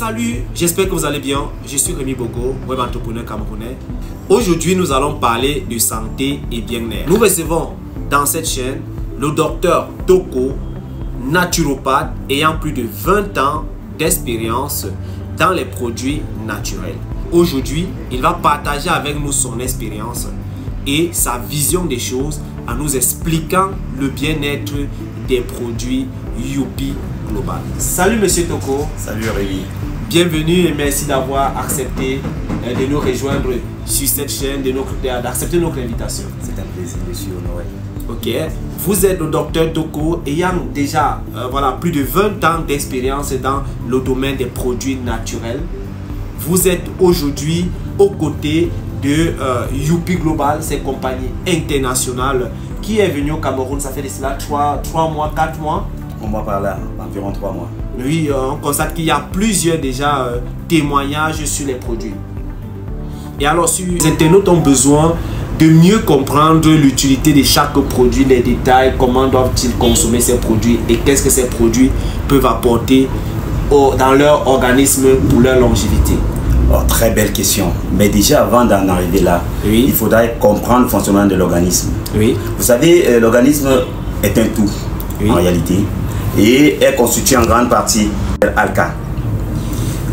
Salut, j'espère que vous allez bien. Je suis Rémi Bogo, web entrepreneur camerounais. Aujourd'hui, nous allons parler de santé et bien-être. Nous recevons dans cette chaîne le docteur Toko, naturopathe ayant plus de 20 ans d'expérience dans les produits naturels. Aujourd'hui, il va partager avec nous son expérience et sa vision des choses en nous expliquant le bien-être des produits Youpi Global. Salut Monsieur Toko. Salut Rémi. Bienvenue et merci d'avoir accepté de nous rejoindre sur cette chaîne, d'accepter notre invitation. C'est un plaisir, je suis honoré. Ok. Vous êtes le docteur Toko ayant déjà plus de 20 ans d'expérience dans le domaine des produits naturels. Vous êtes aujourd'hui aux côtés de Youpi Global, cette compagnie internationale qui est venue au Cameroun, ça fait de cela 3 mois, 4 mois. On va par là, environ 3 mois. Oui, on constate qu'il y a plusieurs déjà témoignages sur les produits. Et alors, les internautes ont besoin de mieux comprendre l'utilité de chaque produit, les détails, comment doivent-ils consommer ces produits et qu'est-ce que ces produits peuvent apporter dans leur organisme pour leur longévité. Oh, très belle question. Mais déjà, avant d'en arriver là, oui, il faudrait comprendre le fonctionnement de l'organisme. Oui. Vous savez, l'organisme est un tout, oui, en réalité, et est constitué en grande partie d'alca.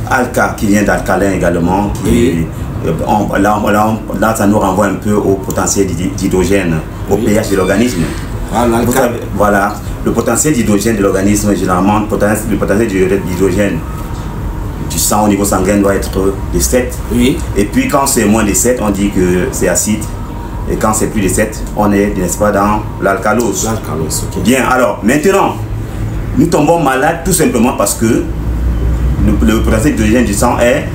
Alca qui vient d'alcalin également, qui, oui, là, ça nous renvoie un peu au potentiel d'hydrogène, au, oui, pH de l'organisme. Voilà, le potentiel d'hydrogène de l'organisme, généralement, le potentiel d'hydrogène du sang au niveau sanguin doit être de 7. Oui. Et puis quand c'est moins de 7, on dit que c'est acide. Et quand c'est plus de 7, on est, n'est-ce pas, dans l'alcalose. L'alcalose, ok. Bien, alors maintenant, nous tombons malades tout simplement parce que le potentiel d'hydrogène du sang est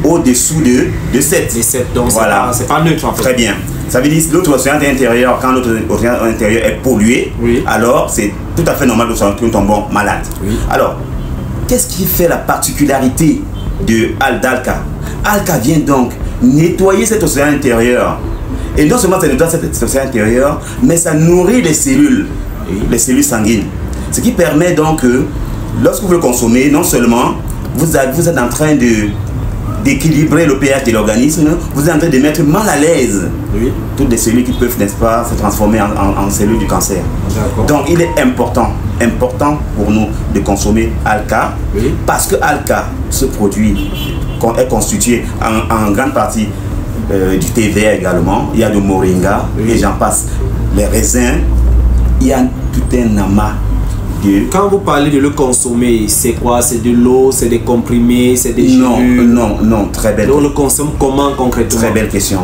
au-dessous de 7. De 7, donc voilà, c'est pas neutre en fait. Très bien. Ça veut dire que l'autre océan intérieur, quand notre océan intérieur est pollué, oui, alors c'est tout à fait normal que nous tombons malades. Oui. Alors, qu'est-ce qui fait la particularité d'Alca? Alca vient donc nettoyer cet océan intérieur. Et non seulement ça nettoie cet océan intérieur, mais ça nourrit les cellules sanguines. Ce qui permet donc que lorsque vous le consommez, non seulement vous êtes en train d'équilibrer le pH de l'organisme, vous êtes en train de mettre mal à l'aise, oui, toutes les cellules qui peuvent, n'est-ce pas, se transformer en cellules du cancer. Donc il est important pour nous de consommer Alca, oui, parce que Alca, ce produit est constitué en grande partie du thé vert également, il y a du moringa, oui, et j'en passe, les raisins, il y a tout un amas. Quand vous parlez de le consommer, c'est quoi? C'est de l'eau, c'est des comprimés, c'est des jus? Non, très belle. On le consomme comment concrètement? Très belle question.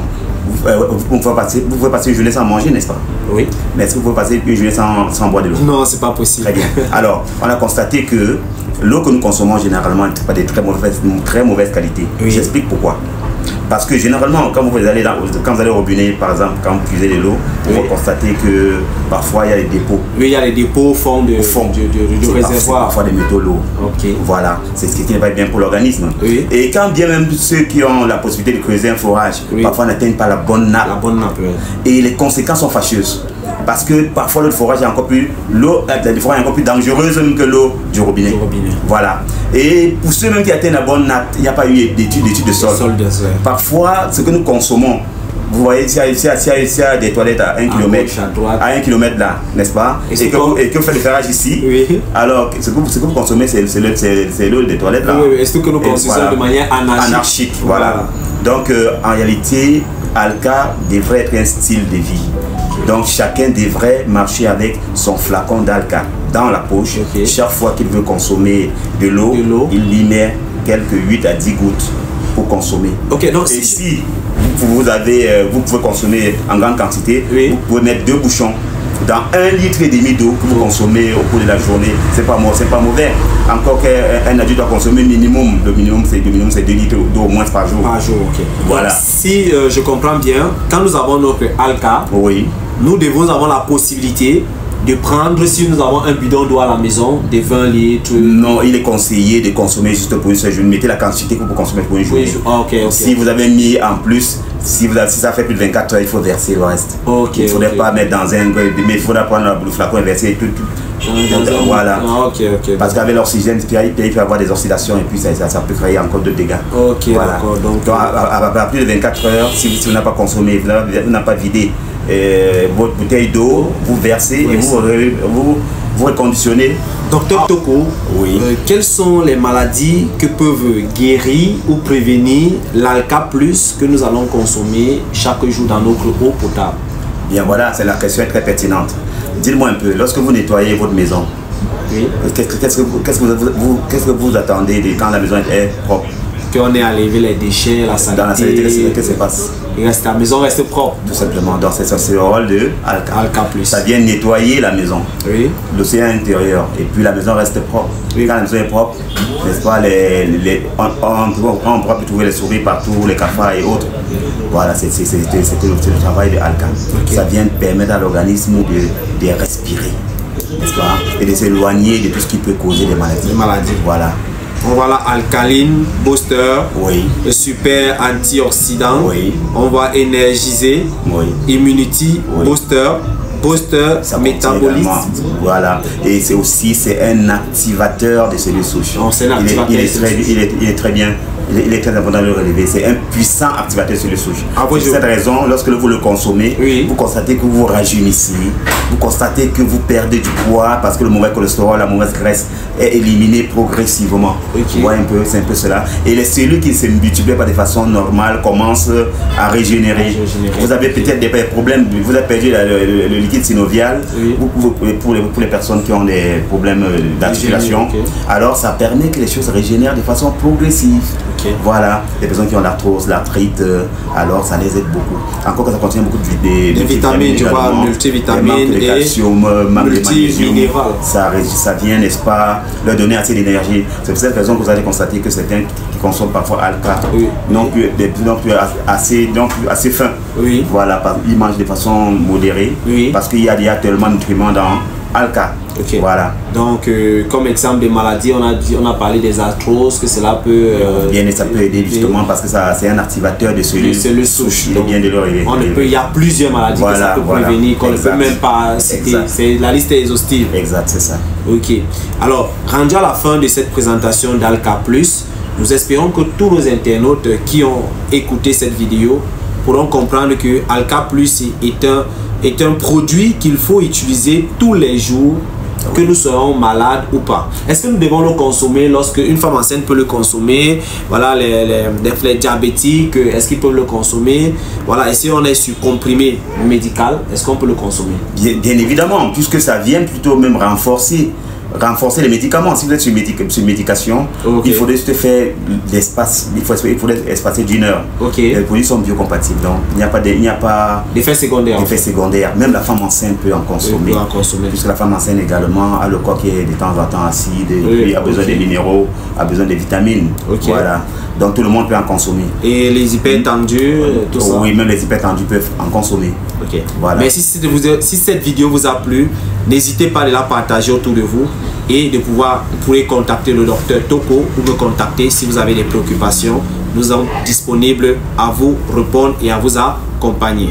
Vous pouvez passer une journée sans manger, n'est-ce pas? Oui. Mais est-ce que vous pouvez passer une journée sans boire de l'eau? Non, c'est pas possible. Très bien. Alors, on a constaté que l'eau que nous consommons généralement n'est pas de très mauvaise qualité. Oui. J'explique pourquoi. Parce que généralement, quand vous allez au robinet, par exemple, quand vous puisez de l'eau, oui, vous constatez que parfois il y a des dépôts. Oui, il y a des dépôts au fond du réservoir. Parfois des métaux lourds. Okay. Voilà, c'est ce qui n'est pas bien pour l'organisme. Oui. Et quand bien même ceux qui ont la possibilité de creuser un forage, oui, parfois n'atteignent pas la bonne nappe. Oui. Et les conséquences sont fâcheuses. Parce que parfois le forage est encore plus dangereuse que l'eau du robinet. Voilà. Et pour ceux même qui atteignent la bonne nappe, il n'y a pas eu d'études de sol. Parfois, ce que nous consommons, vous voyez, s'il y a des toilettes à 1 km, à 1 km là, n'est-ce pas? Et que vous faites le ferrage ici, oui, alors ce que vous consommez, c'est l'eau des toilettes là. Oui, est-ce que nous consommons, voilà, de manière anarchique? Voilà. Donc, en réalité, Alca devrait être un style de vie. Donc chacun devrait marcher avec son flacon d'Alca dans la poche. Okay. Chaque fois qu'il veut consommer de l'eau, il y met quelques 8 à 10 gouttes pour consommer. Okay, donc et si vous pouvez consommer en grande quantité, oui, vous pouvez mettre 2 bouchons dans 1,5 litre d'eau que vous consommez au cours de la journée. C'est pas mauvais. Encore qu'un adulte doit consommer minimum. Le minimum c'est 2 litres d'eau au moins par jour. Par jour, ok. Voilà. Donc, si je comprends bien, quand nous avons notre Alca, oui, nous devons avoir la possibilité de prendre, si nous avons un bidon d'eau à la maison, de 20 litres. Non, il est conseillé de consommer juste pour une seule journée. Mettez la quantité que vous consommez pour une journée. Oui, si vous avez mis en plus, si ça fait plus de 24 heures, il faut verser le reste. Il ne faudrait pas mettre dans un... Mais il faudra prendre le flacon et verser Voilà. Parce qu'avec l'oxygène, il peut y avoir des oxydations et puis ça peut créer encore d'autres dégâts. Voilà. Donc à plus de 24 heures, si vous n'avez pas consommé, vous n'avez pas vidé votre bouteille d'eau, vous versez et vous reconditionnez. Docteur Toko, quelles sont les maladies que peuvent guérir ou prévenir l'Alka Plus que nous allons consommer chaque jour dans notre eau potable? Bien voilà, c'est la question est très pertinente. Dites-moi un peu, lorsque vous nettoyez votre maison, qu'est-ce que vous attendez quand la maison est propre? Qu'on ait enlevé les déchets, la saleté. Dans la saleté, qu'est-ce qui se passe? La maison reste propre. Tout simplement. Donc c'est le rôle de Alka Plus. Ça vient nettoyer la maison, l'océan intérieur, et puis la maison reste propre. Quand la maison est propre, n'est-ce pas, on pourra plus trouver les souris partout, les cafards et autres. Voilà, c'est le travail de Alka. Ça vient permettre à l'organisme de respirer, n'est-ce pas, et de s'éloigner de tout ce qui peut causer des maladies. Voilà. On voit la alcaline booster, le super antioxydant, on va énergiser, immunity booster, métabolisme. Voilà, et c'est aussi un activateur de cellules souches. Il est très bien. Il est très important de le relever. C'est un puissant activateur sur les souches. Pour cette raison, lorsque vous le consommez, vous constatez que vous vous rajeunissez, vous constatez que vous perdez du poids parce que le mauvais cholestérol, la mauvaise graisse est éliminée progressivement. Vous voyez un peu, c'est un peu cela. Et les cellules qui se multiplient pas de façon normale commencent à régénérer. Vous avez peut-être des problèmes, vous avez perdu le liquide synovial pour les personnes qui ont des problèmes d'articulation. Alors ça permet que les choses se régénèrent de façon progressive. Voilà, les personnes qui ont l'arthrose, l'arthrite, alors ça les aide beaucoup. Encore que ça contient beaucoup de vitamines, tu vois, multivitamines et calcium, magnésium. Ça vient, n'est-ce pas, leur donner assez d'énergie. C'est pour cette raison que vous allez constater que certains qui consomment parfois Alka non plus assez faim. Voilà, ils mangent de façon modérée parce qu'il y a tellement de nutriments dans Alka. Voilà. Donc, comme exemple des maladies, on a parlé des arthroses, que cela peut... ça peut aider justement parce que c'est un activateur de cellules souches. Il est bien de le relever. Il y a plusieurs maladies que ça peut prévenir, qu'on ne peut même pas citer. La liste est exhaustive. Exact, c'est ça. Ok. Alors, rendu à la fin de cette présentation d'Alka Plus, nous espérons que tous nos internautes qui ont écouté cette vidéo pourront comprendre que Alka Plus est un produit qu'il faut utiliser tous les jours, que nous serons malades ou pas. Est-ce que nous devons le consommer lorsque une femme enceinte peut le consommer? Voilà, les diabétiques, est-ce qu'ils peuvent le consommer? Voilà, et si on est sur comprimé médical, est-ce qu'on peut le consommer? Bien évidemment, puisque ça vient plutôt même renforcer les médicaments. Si vous êtes sur médication, il faudrait juste faire l'espace, il faudrait espacer d'1 heure. Les produits sont biocompatibles, donc il n'y a pas d'effets secondaires. Même la femme enceinte peut en consommer, puisque la femme enceinte également a le corps qui est de temps en temps acide, et puis a besoin des minéraux, a besoin des vitamines. Voilà, donc tout le monde peut en consommer. Et les hypertendus, tout ça? Oui, même les hypertendus peuvent en consommer. Voilà. Mais si cette vidéo vous a plu, n'hésitez pas à la partager autour de vous et vous pourrez contacter le docteur Toko ou me contacter si vous avez des préoccupations. Nous sommes disponibles à vous répondre et à vous accompagner.